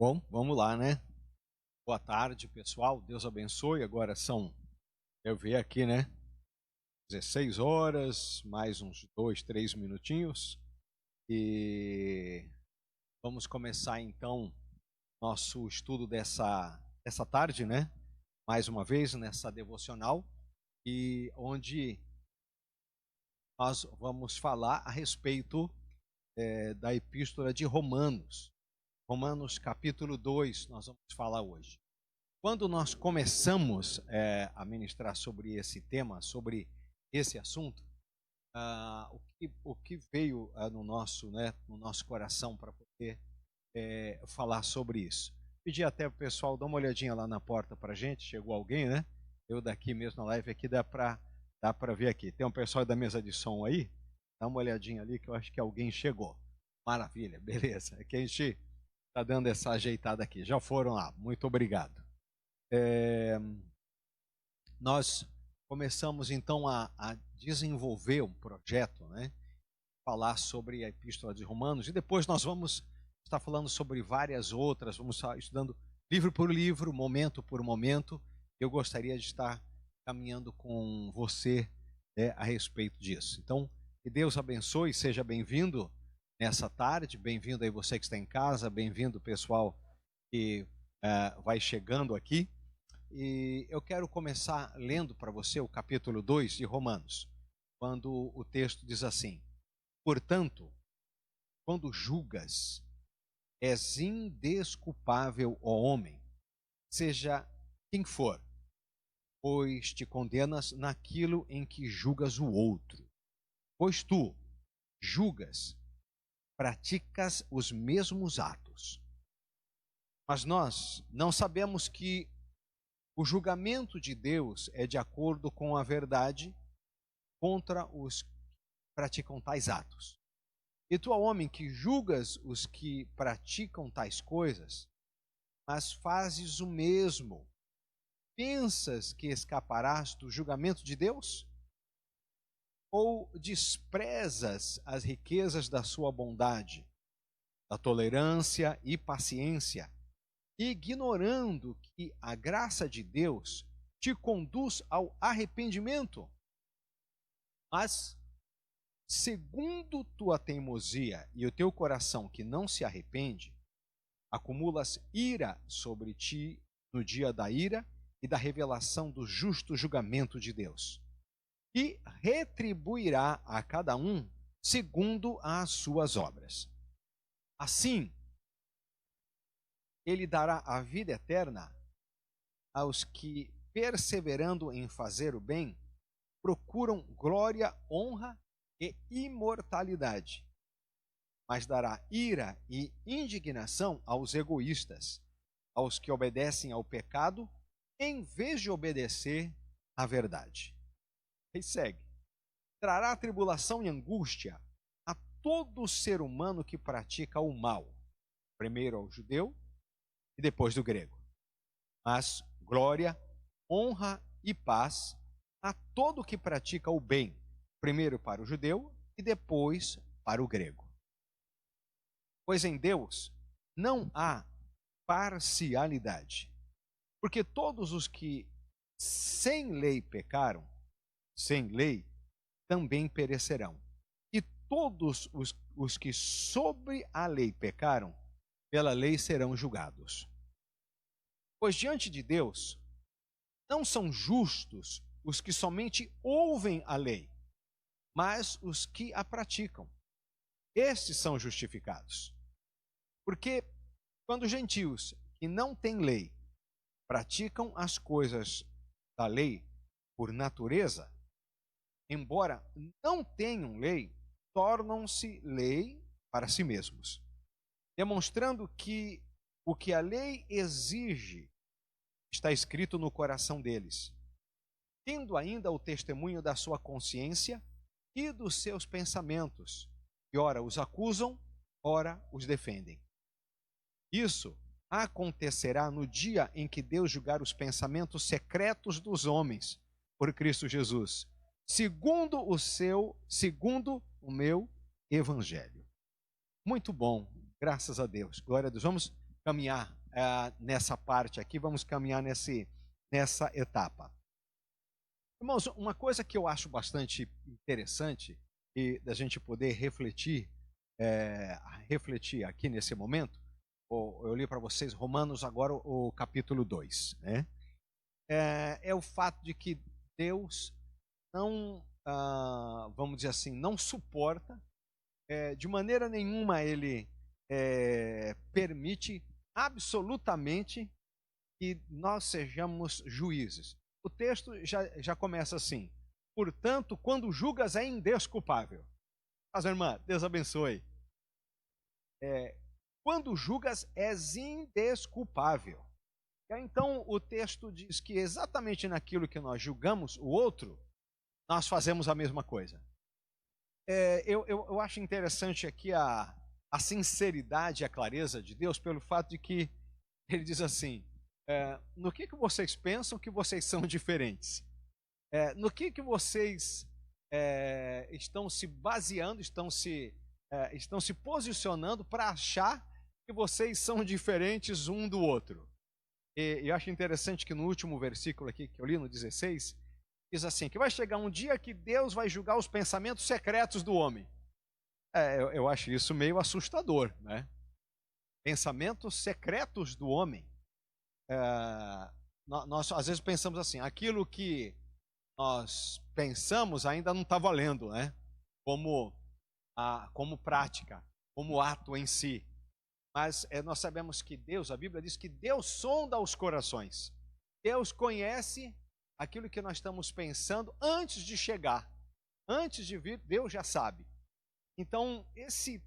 Bom, vamos lá, né? Boa tarde, pessoal. Deus abençoe. Agora são, eu vi aqui, né? 16 horas, mais uns 2, 3 minutinhos. E vamos começar então nosso estudo dessa tarde, né? Mais uma vez nessa devocional, e onde nós vamos falar a respeito da Epístola de Romanos. Romanos capítulo 2, nós vamos falar hoje. Quando nós começamos a ministrar sobre esse tema, sobre esse assunto, o que veio no nosso coração para poder falar sobre isso? Pedi até para o pessoal dar uma olhadinha lá na porta para a gente. Chegou alguém, né? Eu daqui mesmo na live aqui dá para ver aqui. Tem um pessoal da mesa de som aí? Dá uma olhadinha ali que eu acho que alguém chegou. Maravilha, beleza. É que a gente está dando essa ajeitada aqui. Já foram lá. Muito obrigado. Nós começamos então a desenvolver um projeto, né? Falar sobre a Epístola de Romanos, e depois nós vamos estar falando sobre várias outras, vamos estar estudando livro por livro, momento por momento. Eu gostaria de estar caminhando com você a respeito disso. Então, que Deus abençoe, seja bem-vindo nessa tarde, bem-vindo aí você que está em casa, bem-vindo pessoal que vai chegando aqui. E eu quero começar lendo para você o capítulo 2 de Romanos, quando o texto diz assim: portanto, quando julgas, és indesculpável, ó homem, seja quem for, pois te condenas naquilo em que julgas o outro. Pois tu julgas, praticas os mesmos atos. Mas nós não sabemos que o julgamento de Deus é de acordo com a verdade contra os que praticam tais atos. E tu, homem, que julgas os que praticam tais coisas, mas fazes o mesmo, pensas que escaparás do julgamento de Deus? Ou desprezas as riquezas da sua bondade, da tolerância e paciência, ignorando que a graça de Deus te conduz ao arrependimento? Mas, segundo tua teimosia e o teu coração que não se arrepende, acumulas ira sobre ti no dia da ira e da revelação do justo julgamento de Deus, e retribuirá a cada um segundo as suas obras. Assim, ele dará a vida eterna aos que, perseverando em fazer o bem, procuram glória, honra e imortalidade. Mas dará ira e indignação aos egoístas, aos que obedecem ao pecado, em vez de obedecer à verdade. E segue: trará tribulação e angústia a todo ser humano que pratica o mal, primeiro ao judeu e depois do grego. Mas glória, honra e paz a todo que pratica o bem, primeiro para o judeu e depois para o grego. Pois em Deus não há parcialidade, porque todos os que sem lei pecaram, sem lei também perecerão. E todos os que sobre a lei pecaram, pela lei serão julgados. Pois diante de Deus não são justos os que somente ouvem a lei, mas os que a praticam. Estes são justificados. Porque quando gentios que não têm lei praticam as coisas da lei por natureza, embora não tenham lei, tornam-se lei para si mesmos, demonstrando que o que a lei exige está escrito no coração deles, tendo ainda o testemunho da sua consciência e dos seus pensamentos, que ora os acusam, ora os defendem. Isso acontecerá no dia em que Deus julgar os pensamentos secretos dos homens por Cristo Jesus, segundo o meu evangelho. Muito bom, graças a Deus. Glória a Deus. Vamos caminhar nessa parte aqui, vamos caminhar nessa etapa. Irmãos, uma coisa que eu acho bastante interessante e da gente poder refletir aqui nesse momento, eu li para vocês Romanos agora o capítulo 2, né? É o fato de que Deus não, vamos dizer assim, não suporta, de maneira nenhuma ele permite absolutamente que nós sejamos juízes. O texto já começa assim: portanto, quando julgas é indesculpável. Mas, irmã, Deus abençoe. Quando julgas és indesculpável. Então o texto diz que exatamente naquilo que nós julgamos o outro, nós fazemos a mesma coisa. Eu acho interessante aqui a sinceridade e a clareza de Deus, pelo fato de que ele diz assim: no que vocês pensam que vocês são diferentes? No que vocês estão se baseando, estão se posicionando para achar que vocês são diferentes um do outro? E eu acho interessante que no último versículo aqui que eu li, no 16, diz assim, que vai chegar um dia que Deus vai julgar os pensamentos secretos do homem. Eu acho isso meio assustador, né? Pensamentos secretos do homem. Nós às vezes pensamos assim, aquilo que nós pensamos ainda não está valendo, né? Como prática, como ato em si. Mas nós sabemos que Deus, a Bíblia diz que Deus sonda os corações. Deus conhece aquilo que nós estamos pensando antes de chegar. Antes de vir, Deus já sabe. Então,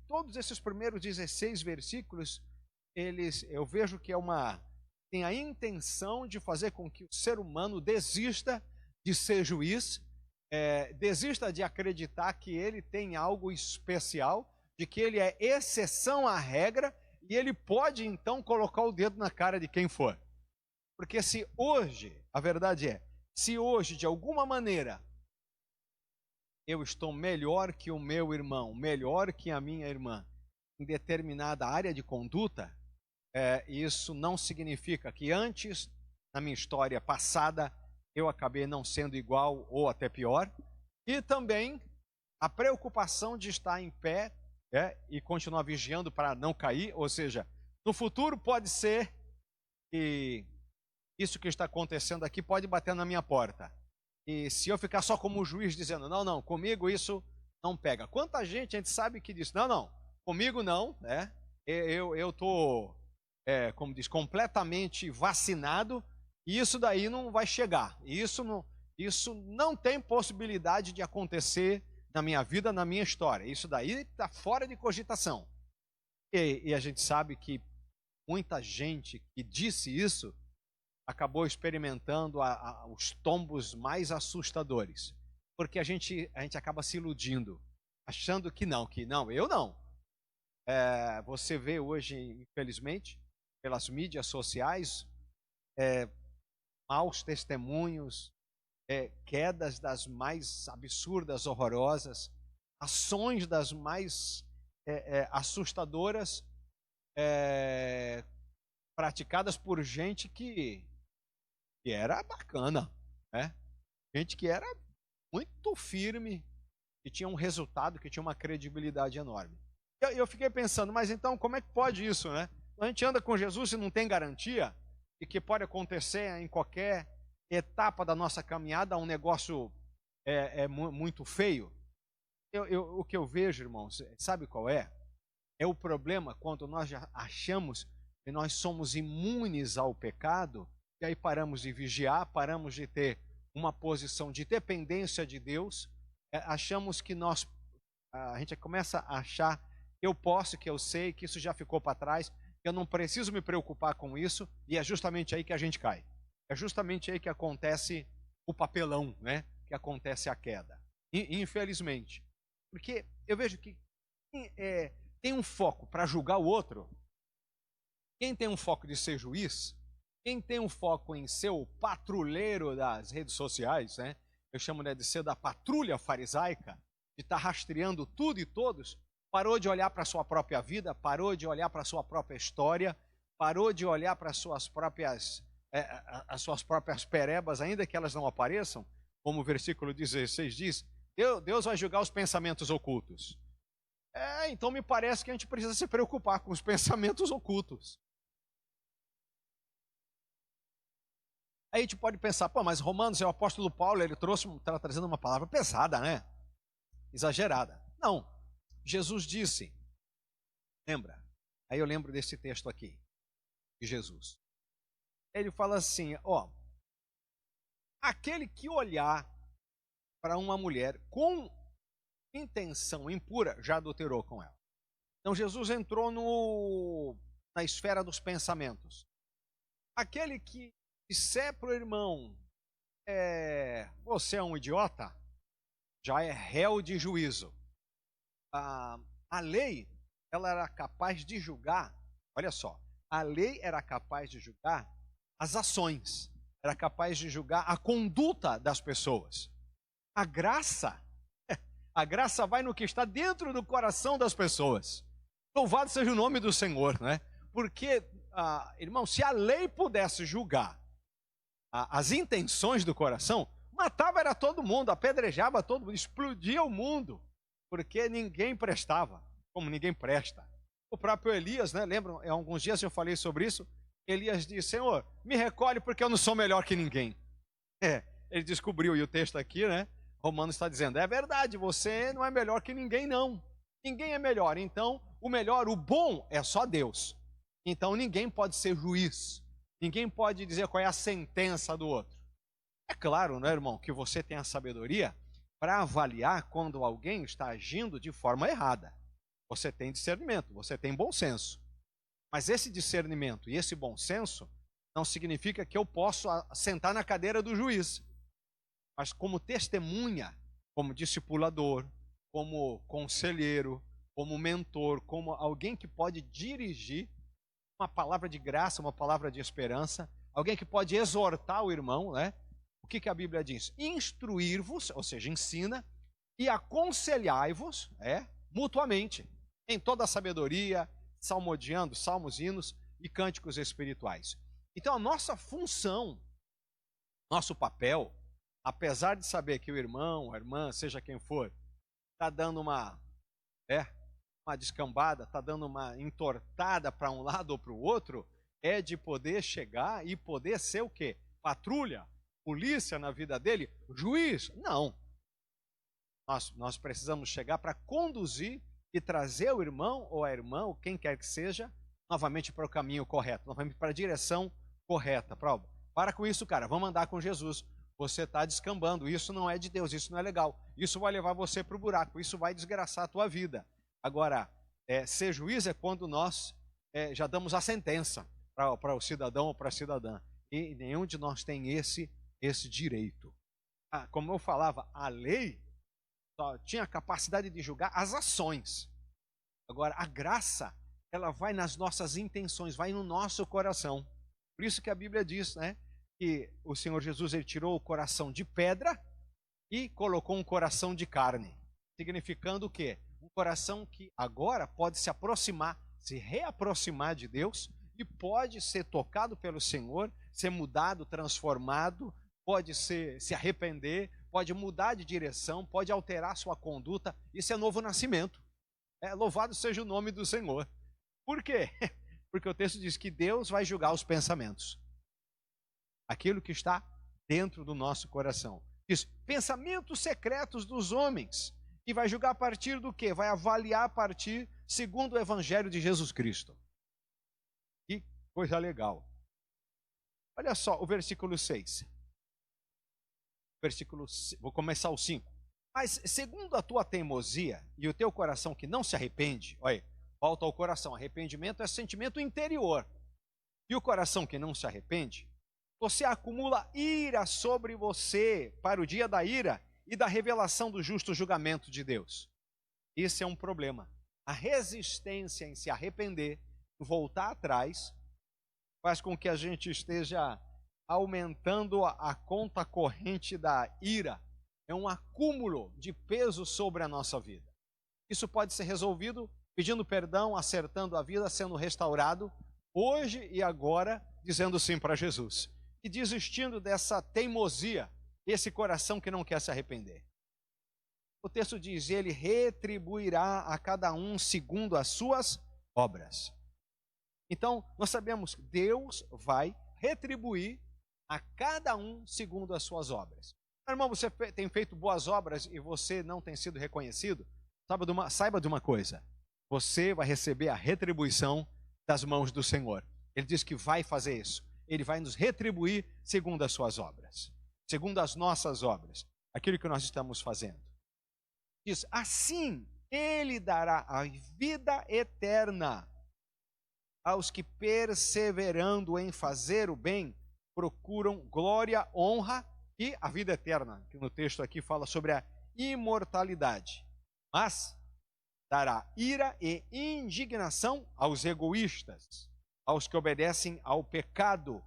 todos esses primeiros 16 versículos, eu vejo que tem a intenção de fazer com que o ser humano desista de ser juiz, desista de acreditar que ele tem algo especial, de que ele é exceção à regra, e ele pode então colocar o dedo na cara de quem for. Porque a verdade é, se hoje de alguma maneira eu estou melhor que o meu irmão, melhor que a minha irmã, em determinada área de conduta, isso não significa que antes, na minha história passada, eu acabei não sendo igual ou até pior. E também a preocupação de estar em pé e continuar vigiando para não cair, ou seja, no futuro pode ser que isso que está acontecendo aqui pode bater na minha porta. E se eu ficar só como juiz dizendo, não, comigo isso não pega. Quanta gente a gente sabe que diz, não, comigo não, né? Eu estou, como diz, completamente vacinado e isso daí não vai chegar. Isso não tem possibilidade de acontecer na minha vida, na minha história. Isso daí está fora de cogitação. E a gente sabe que muita gente que disse isso acabou experimentando os tombos mais assustadores. Porque a gente acaba se iludindo, achando que não, eu não. Você vê hoje, infelizmente, pelas mídias sociais, maus testemunhos, quedas das mais absurdas, horrorosas, ações das mais assustadoras, praticadas por gente que era bacana, né? Gente que era muito firme, que tinha um resultado, que tinha uma credibilidade enorme. Eu fiquei pensando, mas então como é que pode isso, né? A gente anda com Jesus e não tem garantia de que pode acontecer em qualquer etapa da nossa caminhada um negócio muito feio. O que eu vejo, irmãos, sabe qual é? É o problema quando nós já achamos que nós somos imunes ao pecado, e aí paramos de vigiar, paramos de ter uma posição de dependência de Deus, achamos que a gente começa a achar que eu posso, que eu sei, que isso já ficou para trás, que eu não preciso me preocupar com isso, e é justamente aí que a gente cai. É justamente aí que acontece o papelão, né? Que acontece a queda. Infelizmente. Porque eu vejo que tem um foco para julgar o outro, quem tem um foco de ser juiz, quem tem um foco em ser o patrulheiro das redes sociais, né? Eu chamo de ser da patrulha farisaica, de estar rastreando tudo e todos, parou de olhar para a sua própria vida, parou de olhar para a sua própria história parou de olhar para as suas próprias perebas, ainda que elas não apareçam, como o versículo 16 diz, Deus vai julgar os pensamentos ocultos. Então me parece que a gente precisa se preocupar com os pensamentos ocultos. Aí a gente pode pensar, mas Romanos, o apóstolo Paulo, ele está trazendo uma palavra pesada, né? Exagerada. Não, Jesus disse, lembra? Aí eu lembro desse texto aqui, de Jesus. Ele fala assim, aquele que olhar para uma mulher com intenção impura, já adulterou com ela. Então Jesus entrou na esfera dos pensamentos. Aquele que disser para o irmão, você é um idiota, já é réu de juízo. A lei, ela era capaz de julgar, olha só, a lei era capaz de julgar as ações, era capaz de julgar a conduta das pessoas. A graça vai no que está dentro do coração das pessoas. Louvado seja o nome do Senhor, né? Porque, irmão, se a lei pudesse julgar as intenções do coração, matava era todo mundo, apedrejava todo mundo, explodia o mundo, porque ninguém prestava, como ninguém presta. O próprio Elias, né? Lembram, há alguns dias eu falei sobre isso. Elias disse, Senhor, me recolhe porque eu não sou melhor que ninguém. Ele descobriu, e o texto aqui, né? Romanos está dizendo, é verdade, você não é melhor que ninguém, não. Ninguém é melhor, então o melhor, o bom é só Deus. Então ninguém pode ser juiz, ninguém pode dizer qual é a sentença do outro. É claro, né, irmão, que você tem a sabedoria para avaliar quando alguém está agindo de forma errada. Você tem discernimento, você tem bom senso. Mas esse discernimento e esse bom senso não significa que eu posso sentar na cadeira do juiz. Mas como testemunha, como discipulador, como conselheiro, como mentor, como alguém que pode dirigir uma palavra de graça, uma palavra de esperança, alguém que pode exortar o irmão, né? O que a Bíblia diz? Instruir-vos, ou seja, ensina, e aconselhai-vos, mutuamente, em toda a sabedoria, salmodiando, salmos, hinos e cânticos espirituais. Então a nossa função, nosso papel, apesar de saber que o irmão, a irmã, seja quem for, está dando uma descambada, está dando uma entortada para um lado ou para o outro, é de poder chegar e poder ser o quê? Patrulha, polícia na vida dele, juiz? Não. Nós precisamos chegar para conduzir e trazer o irmão ou a irmã, ou quem quer que seja, novamente para o caminho correto, novamente para a direção correta. Para com isso, cara, vamos andar com Jesus. Você está descambando, isso não é de Deus, isso não é legal. Isso vai levar você para o buraco, isso vai desgraçar a tua vida. Agora, ser juiz é quando nós já damos a sentença para o cidadão ou para a cidadã. E nenhum de nós tem esse direito. Como eu falava, a lei só tinha a capacidade de julgar as ações. Agora, a graça, ela vai nas nossas intenções, vai no nosso coração. Por isso que a Bíblia diz, né, que o Senhor Jesus, ele tirou o coração de pedra e colocou um coração de carne. Significando o quê? Um coração que agora pode se aproximar, se reaproximar de Deus e pode ser tocado pelo Senhor, ser mudado, transformado, pode se arrepender, pode mudar de direção, pode alterar sua conduta. Isso é novo nascimento. Louvado seja o nome do Senhor. Por quê? Porque o texto diz que Deus vai julgar os pensamentos. Aquilo que está dentro do nosso coração. Diz, pensamentos secretos dos homens. E vai julgar a partir do quê? Vai avaliar a partir segundo o Evangelho de Jesus Cristo. Que coisa legal. Olha só o versículo 6. Vou começar o 5. Mas segundo a tua teimosia e o teu coração que não se arrepende, olha, volta ao coração, arrependimento é sentimento interior. E o coração que não se arrepende, você acumula ira sobre você para o dia da ira e da revelação do justo julgamento de Deus. Esse é um problema. A resistência em se arrepender, voltar atrás, faz com que a gente esteja aumentando a conta corrente da ira. É um acúmulo de peso sobre a nossa vida. Isso pode ser resolvido pedindo perdão, acertando a vida, sendo restaurado, hoje e agora, dizendo sim para Jesus. E desistindo dessa teimosia, esse coração que não quer se arrepender. O texto diz, ele retribuirá a cada um segundo as suas obras. Então, nós sabemos que Deus vai retribuir a cada um segundo as suas obras. Meu irmão, você tem feito boas obras e você não tem sido reconhecido? Saiba de uma coisa, você vai receber a retribuição das mãos do Senhor. Ele diz que vai fazer isso. Ele vai nos retribuir segundo as suas obras, segundo as nossas obras, aquilo que nós estamos fazendo. Diz, assim ele dará a vida eterna aos que, perseverando em fazer o bem, procuram glória, honra e a vida eterna, que no texto aqui fala sobre a imortalidade. Mas dará ira e indignação aos egoístas, aos que obedecem ao pecado,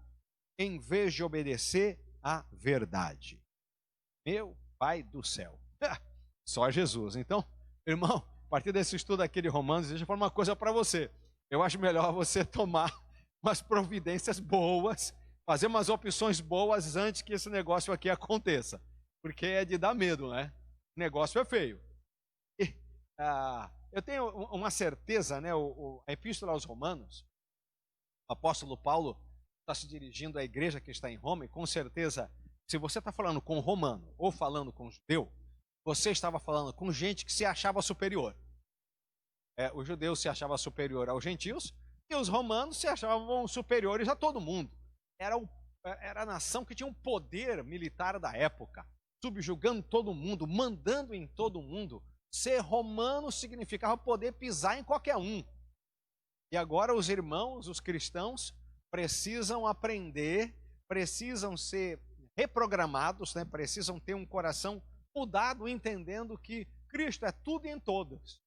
em vez de obedecer à verdade. Meu Pai do céu. Só Jesus. Então, irmão, a partir desse estudo aqui de Romanos, deixa eu falar uma coisa para você. Eu acho melhor você tomar umas providências boas, fazer umas opções boas antes que esse negócio aqui aconteça. Porque é de dar medo, né? O negócio é feio. E, eu tenho uma certeza, né? A Epístola aos Romanos, o apóstolo Paulo está se dirigindo à igreja que está em Roma, e com certeza, se você está falando com romano ou falando com judeu, você estava falando com gente que se achava superior. Os judeus se achavam superior aos gentios e os romanos se achavam superiores a todo mundo. Era a nação que tinha um poder militar da época, subjugando todo mundo, mandando em todo mundo. Ser romano significava poder pisar em qualquer um. E agora os irmãos, os cristãos, precisam aprender, precisam ser reprogramados, né? Precisam ter um coração mudado, entendendo que Cristo é tudo em todos.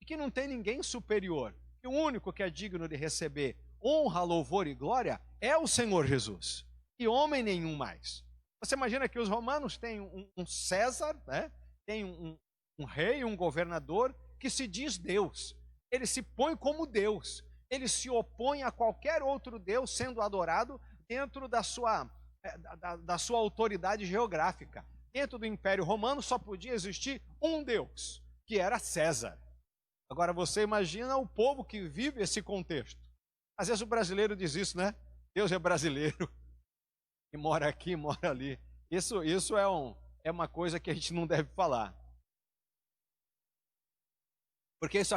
E que não tem ninguém superior. E o único que é digno de receber honra, louvor e glória é o Senhor Jesus. E homem nenhum mais. Você imagina que os romanos têm um César, né? Tem um rei, um governador que se diz Deus. Ele se põe como Deus. Ele se opõe a qualquer outro Deus sendo adorado dentro da sua autoridade geográfica. Dentro do Império Romano só podia existir um Deus, que era César. Agora você imagina o povo que vive esse contexto. Às vezes o brasileiro diz isso, né? Deus é brasileiro, que mora aqui, mora ali. Isso é uma coisa que a gente não deve falar. Porque isso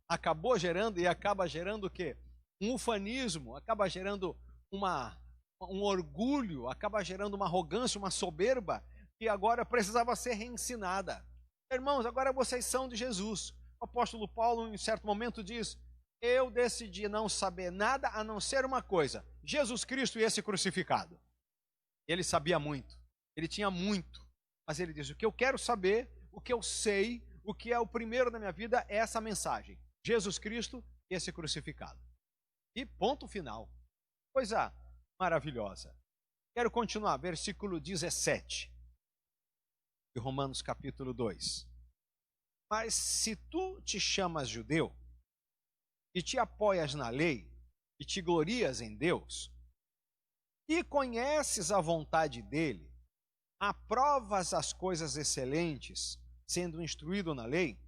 acabou gerando e acaba gerando o quê? Um ufanismo, acaba gerando um orgulho, acaba gerando uma arrogância, uma soberba, que agora precisava ser reensinada. Irmãos, agora vocês são de Jesus. O apóstolo Paulo, em certo momento, diz, eu decidi não saber nada a não ser uma coisa, Jesus Cristo e esse crucificado. Ele sabia muito, ele tinha muito, mas ele diz, o que eu quero saber, o que eu sei, o que é o primeiro da minha vida é essa mensagem, Jesus Cristo e esse crucificado. E ponto final. Coisa maravilhosa. Quero continuar, versículo 17. De Romanos capítulo 2. Mas se tu te chamas judeu, e te apoias na lei, e te glorias em Deus, e conheces a vontade dele, aprovas as coisas excelentes, sendo instruído na lei,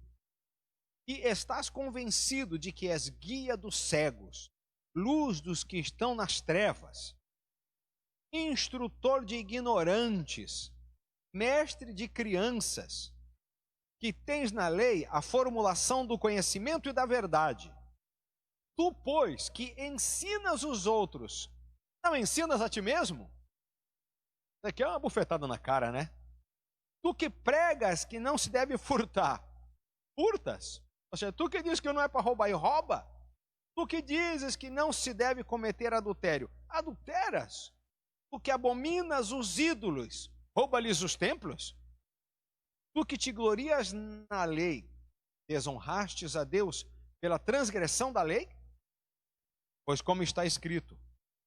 e estás convencido de que és guia dos cegos, luz dos que estão nas trevas, instrutor de ignorantes, mestre de crianças, que tens na lei a formulação do conhecimento e da verdade. Tu, pois, que ensinas os outros, não ensinas a ti mesmo? Isso aqui é uma bufetada na cara, né? Tu que pregas que não se deve furtar, furtas? Ou seja, tu que diz que não é para roubar e rouba? Tu que dizes que não se deve cometer adultério, adulteras? Tu que abominas os ídolos, rouba-lhes os templos? Tu que te glorias na lei, desonrastes a Deus pela transgressão da lei? Pois como está escrito,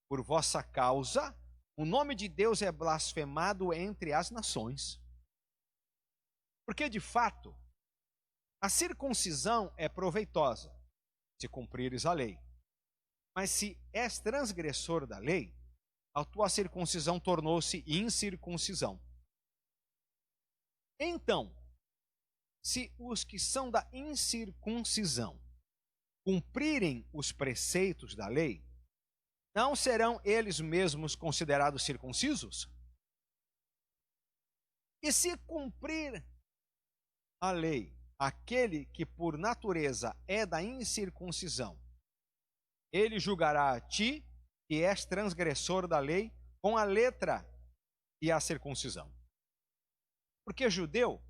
por vossa causa, o nome de Deus é blasfemado entre as nações. Porque de fato, a circuncisão é proveitosa, se cumprires a lei. Mas se és transgressor da lei, a tua circuncisão tornou-se incircuncisão. Então, se os que são da incircuncisão cumprirem os preceitos da lei, não serão eles mesmos considerados circuncisos? E se cumprir a lei aquele que por natureza é da incircuncisão, ele julgará a ti, que és transgressor da lei, com a letra e a circuncisão. Porque judeu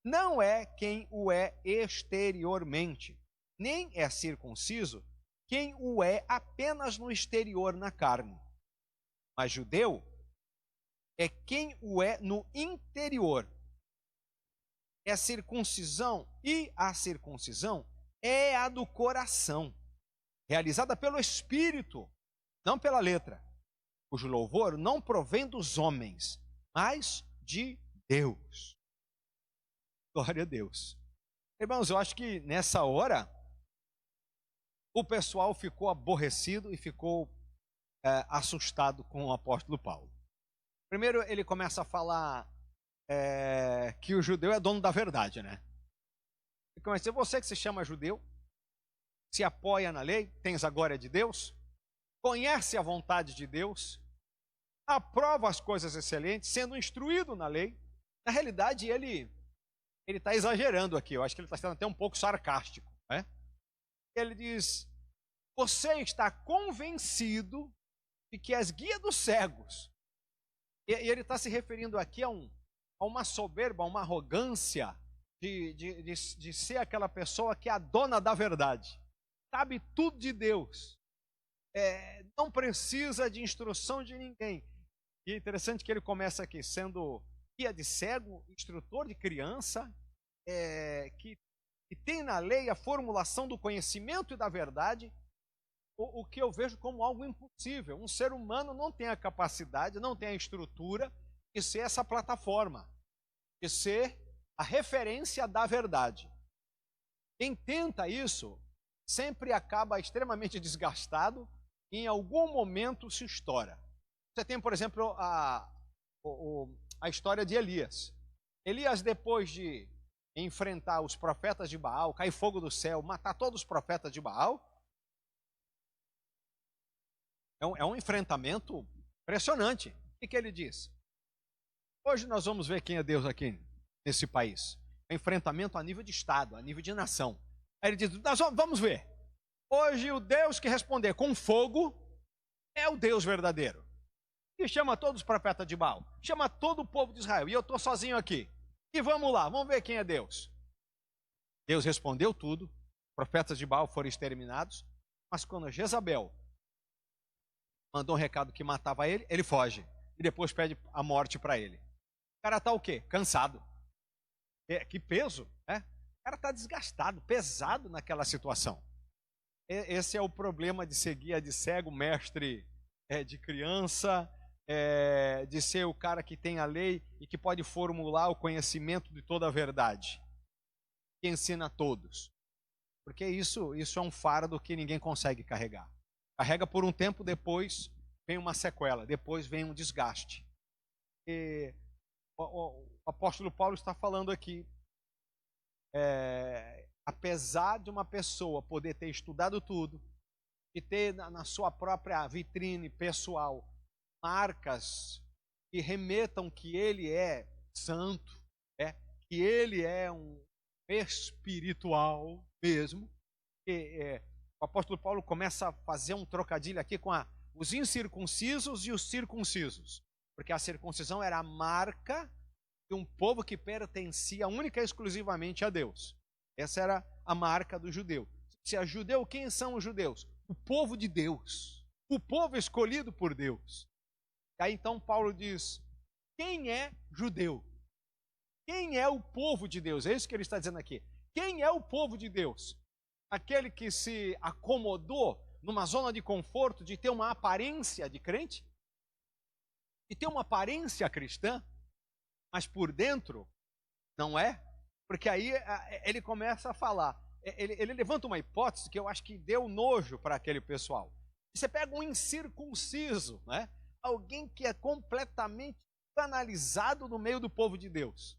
não é quem o é exteriormente, nem é circunciso quem o é apenas no exterior, na carne. Mas judeu é quem o é no interior. É circuncisão, e a circuncisão é a do coração, realizada pelo Espírito, não pela letra, cujo louvor não provém dos homens, mas de Deus. Glória a Deus. Irmãos, eu acho que nessa hora o pessoal ficou aborrecido e ficou assustado com o apóstolo Paulo. Primeiro ele começa a falar que o judeu é dono da verdade, né? Ele começa a dizer, você que se chama judeu, se apoia na lei, tens a glória de Deus, conhece a vontade de Deus, aprova as coisas excelentes, sendo instruído na lei. Na realidade, ele está exagerando aqui, eu acho que ele está sendo até um pouco sarcástico, né? Ele diz, você está convencido de que és guia dos cegos. E ele está se referindo aqui a uma soberba, a uma arrogância de ser aquela pessoa que é a dona da verdade, sabe tudo de Deus, não precisa de instrução de ninguém. E é interessante que ele começa aqui sendo guia de cego, instrutor de criança, que tem na lei a formulação do conhecimento e da verdade, o que eu vejo como algo impossível. Um ser humano não tem a capacidade, não tem a estrutura de ser essa plataforma, de ser a referência da verdade. Quem tenta isso sempre acaba extremamente desgastado e em algum momento se estoura. Você tem, por exemplo, a história de Elias. Elias, depois de enfrentar os profetas de Baal, cair fogo do céu, matar todos os profetas de Baal, é um enfrentamento impressionante. O que ele diz? Hoje nós vamos ver quem é Deus aqui nesse país. É um enfrentamento a nível de Estado, a nível de nação. Aí ele diz, nós vamos ver. Hoje o Deus que responder com fogo é o Deus verdadeiro. E chama todos os profetas de Baal, chama todo o povo de Israel, e eu estou sozinho aqui. E vamos lá, vamos ver quem é Deus. Deus respondeu tudo, os profetas de Baal foram exterminados, mas quando Jezabel mandou um recado que matava ele, ele foge, e depois pede a morte para ele. O cara está o quê? Cansado. Que peso, né? O cara está desgastado, pesado naquela situação. Esse é o problema de ser guia de cego, mestre de criança, de ser o cara que tem a lei e que pode formular o conhecimento de toda a verdade, que ensina a todos. Porque isso é um fardo que ninguém consegue carregar. Carrega por um tempo, depois vem uma sequela, depois vem um desgaste. E o apóstolo Paulo está falando aqui, apesar de uma pessoa poder ter estudado tudo, e ter na sua própria vitrine pessoal marcas que remetam que ele é santo, que ele é um espiritual mesmo. O apóstolo Paulo começa a fazer um trocadilho aqui com os incircuncisos e os circuncisos, porque a circuncisão era a marca de um povo que pertencia única e exclusivamente a Deus. Essa era a marca do judeu. Se é judeu, quem são os judeus? O povo de Deus, o povo escolhido por Deus. E aí então Paulo diz, quem é judeu? Quem é o povo de Deus? É isso que ele está dizendo aqui. Quem é o povo de Deus? Aquele que se acomodou numa zona de conforto de ter uma aparência de crente? De ter uma aparência cristã? Mas por dentro não é? Porque aí ele começa a falar. Ele levanta uma hipótese que eu acho que deu nojo para aquele pessoal. Você pega um incircunciso, né? Alguém que é completamente banalizado no meio do povo de Deus.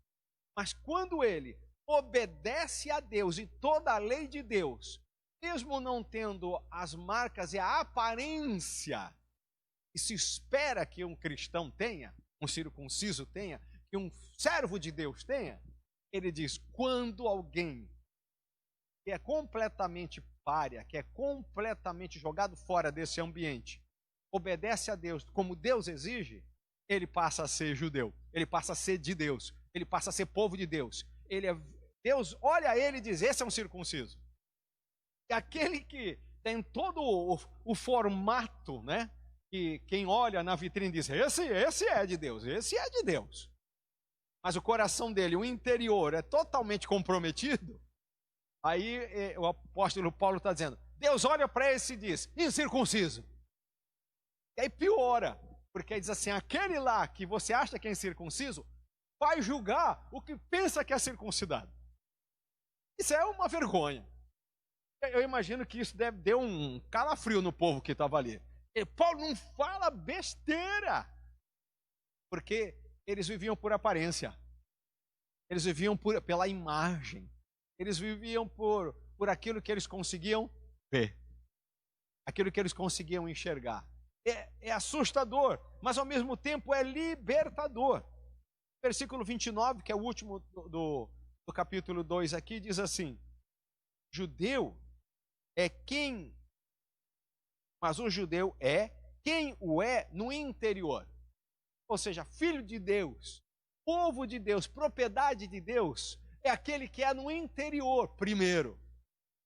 Mas quando ele obedece a Deus e toda a lei de Deus, mesmo não tendo as marcas e a aparência que se espera que um cristão tenha, um circunciso tenha, que um servo de Deus tenha, ele diz, quando alguém que é completamente pária, que é completamente jogado fora desse ambiente, obedece a Deus como Deus exige, ele passa a ser judeu, ele passa a ser de Deus, ele passa a ser povo de Deus. Deus olha ele e diz, esse é um circunciso. E aquele que tem todo o formato, né? Que quem olha na vitrine diz, esse é de Deus, esse é de Deus. Mas o coração dele, o interior, é totalmente comprometido. Aí o apóstolo Paulo está dizendo, Deus olha para esse e diz, incircunciso. E aí piora, porque diz assim, aquele lá que você acha que é incircunciso, vai julgar o que pensa que é circuncidado. Isso é uma vergonha. Eu imagino que isso deve dar um calafrio no povo que estava ali. E Paulo não fala besteira, porque eles viviam por aparência, eles viviam pela imagem, eles viviam por aquilo que eles conseguiam ver, aquilo que eles conseguiam enxergar. É assustador, mas ao mesmo tempo é libertador. Versículo 29, que é o último do capítulo 2 aqui, diz assim, judeu é quem, mas o judeu é quem o é no interior. Ou seja, filho de Deus, povo de Deus, propriedade de Deus, é aquele que é no interior primeiro.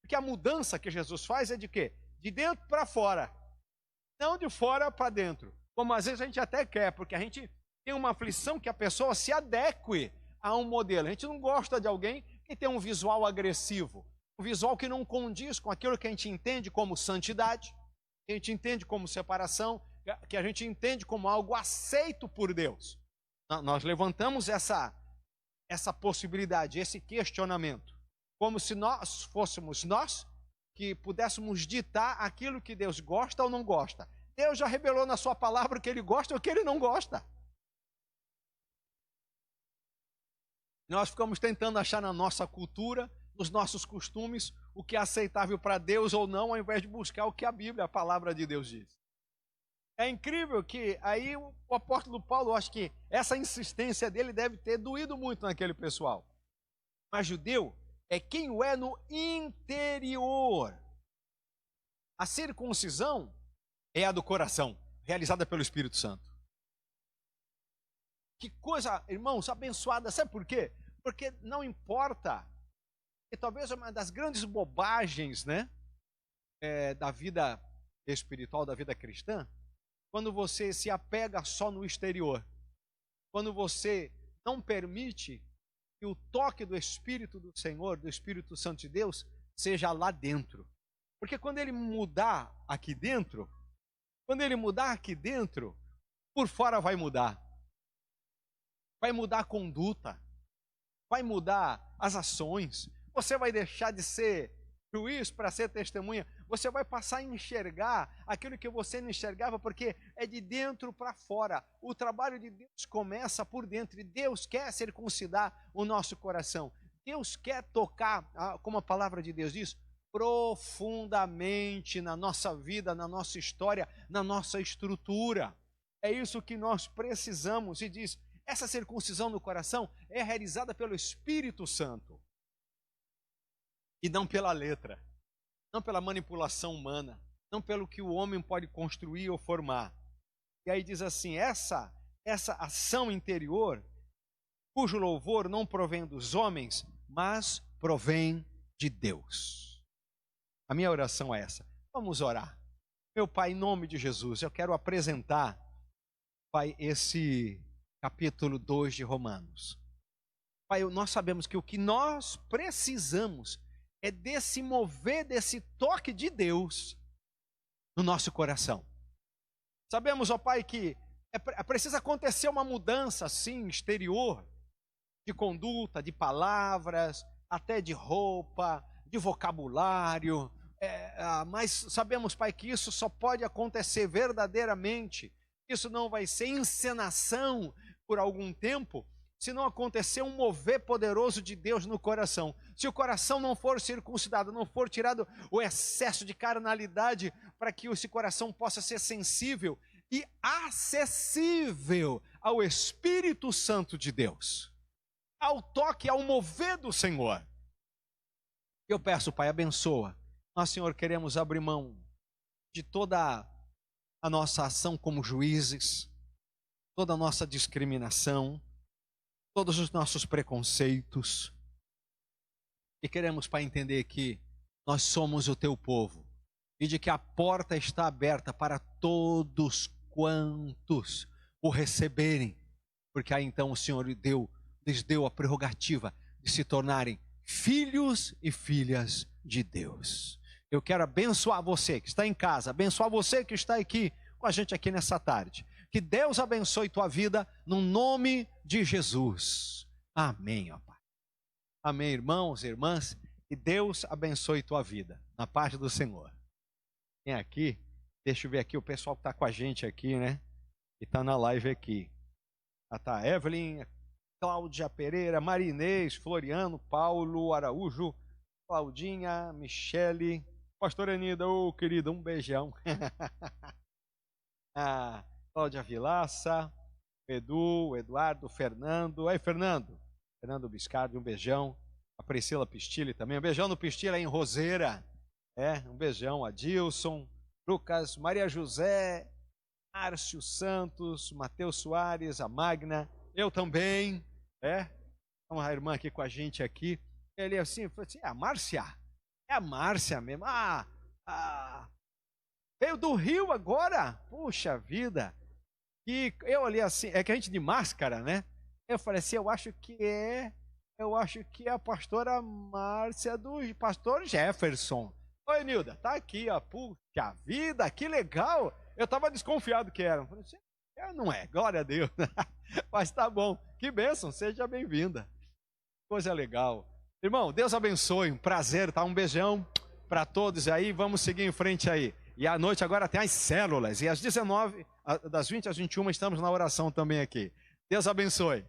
Porque a mudança que Jesus faz é de quê? De dentro para fora, não de fora para dentro. Como às vezes a gente até quer, porque a gente tem uma aflição que a pessoa se adeque a um modelo. A gente não gosta de alguém que tem um visual agressivo, um visual que não condiz com aquilo que a gente entende como santidade, que a gente entende como separação, que a gente entende como algo aceito por Deus. Nós levantamos essa possibilidade, esse questionamento, como se nós fôssemos nós que pudéssemos ditar aquilo que Deus gosta ou não gosta. Deus já revelou na sua palavra o que ele gosta ou o que ele não gosta. Nós ficamos tentando achar na nossa cultura, nos nossos costumes, o que é aceitável para Deus ou não, ao invés de buscar o que a Bíblia, a palavra de Deus diz. É incrível que aí o apóstolo Paulo, acho que essa insistência dele deve ter doído muito naquele pessoal. Mas judeu é quem o é no interior. A circuncisão é a do coração, realizada pelo Espírito Santo. Que coisa, irmãos, abençoada. Sabe por quê? Porque não importa, e talvez uma das grandes bobagens, né, da vida espiritual, da vida cristã, quando você se apega só no exterior, quando você não permite que o toque do Espírito do Senhor, do Espírito Santo de Deus, seja lá dentro. Porque quando ele mudar aqui dentro, por fora vai mudar. Vai mudar a conduta, vai mudar as ações, você vai deixar de ser juiz para ser testemunha, você vai passar a enxergar aquilo que você não enxergava, porque é de dentro para fora. O trabalho de Deus começa por dentro, e Deus quer circuncidar o nosso coração. Deus quer tocar, como a palavra de Deus diz, profundamente na nossa vida, na nossa história, na nossa estrutura. É isso que nós precisamos, e diz, essa circuncisão no coração é realizada pelo Espírito Santo. E não pela letra, não pela manipulação humana, não pelo que o homem pode construir ou formar. E aí diz assim, essa ação interior, cujo louvor não provém dos homens, mas provém de Deus. A minha oração é essa. Vamos orar. Meu Pai, em nome de Jesus, eu quero apresentar, Pai, esse capítulo 2 de Romanos. Pai, nós sabemos que o que nós precisamos é desse mover, desse toque de Deus no nosso coração. Sabemos, ó Pai, que precisa acontecer uma mudança, sim, exterior, de conduta, de palavras, até de roupa, de vocabulário, Mas sabemos, Pai, que isso só pode acontecer verdadeiramente. Isso não vai ser encenação por algum tempo, se não acontecer um mover poderoso de Deus no coração. Se o coração não for circuncidado, não for tirado o excesso de carnalidade, para que esse coração possa ser sensível e acessível ao Espírito Santo de Deus, ao toque, ao mover do Senhor. Eu peço, Pai, abençoa. Nós, Senhor, queremos abrir mão de toda a nossa ação como juízes, toda a nossa discriminação, todos os nossos preconceitos. E queremos, Pai, entender que nós somos o Teu povo e de que a porta está aberta para todos quantos o receberem, porque aí então o Senhor lhes deu a prerrogativa de se tornarem filhos e filhas de Deus. Eu quero abençoar você que está em casa, abençoar você que está aqui com a gente aqui nessa tarde. Que Deus abençoe tua vida no nome de Jesus. Amém, ó Pai. Amém, irmãos e irmãs. Que Deus abençoe tua vida. Na paz do Senhor. Vem aqui, deixa eu ver aqui o pessoal que está com a gente aqui, né? Que está na live aqui. Tá Evelyn, Cláudia Pereira, Marinês, Floriano, Paulo Araújo, Claudinha, Michele, Pastor Anida, ô querida, um beijão. Cláudia Vilaça, Edu, Eduardo, Fernando. Aí, Fernando Biscardi, um beijão. A Priscila Pistilli também, um beijão no Pistilli aí em Roseira. Um beijão. Adilson, Lucas, Maria José, Márcio Santos, Matheus Soares, a Magna, eu também. Uma irmã aqui com a gente aqui. Ele assim, falou assim, a Márcia? É a Márcia mesmo. Veio do Rio agora? Puxa vida. E eu olhei assim, é que a gente de máscara, né? Eu falei assim, eu acho que é a pastora Márcia do pastor Jefferson. Oi, Nilda, tá aqui, ó. Puxa vida, que legal. Eu tava desconfiado que era. Eu falei assim, não é, glória a Deus. Mas tá bom, que bênção, seja bem-vinda. Coisa legal. Irmão, Deus abençoe, um prazer, tá? Um beijão para todos aí, vamos seguir em frente aí. E à noite agora tem as células, e às 19, das 20 às 21 estamos na oração também aqui. Deus abençoe.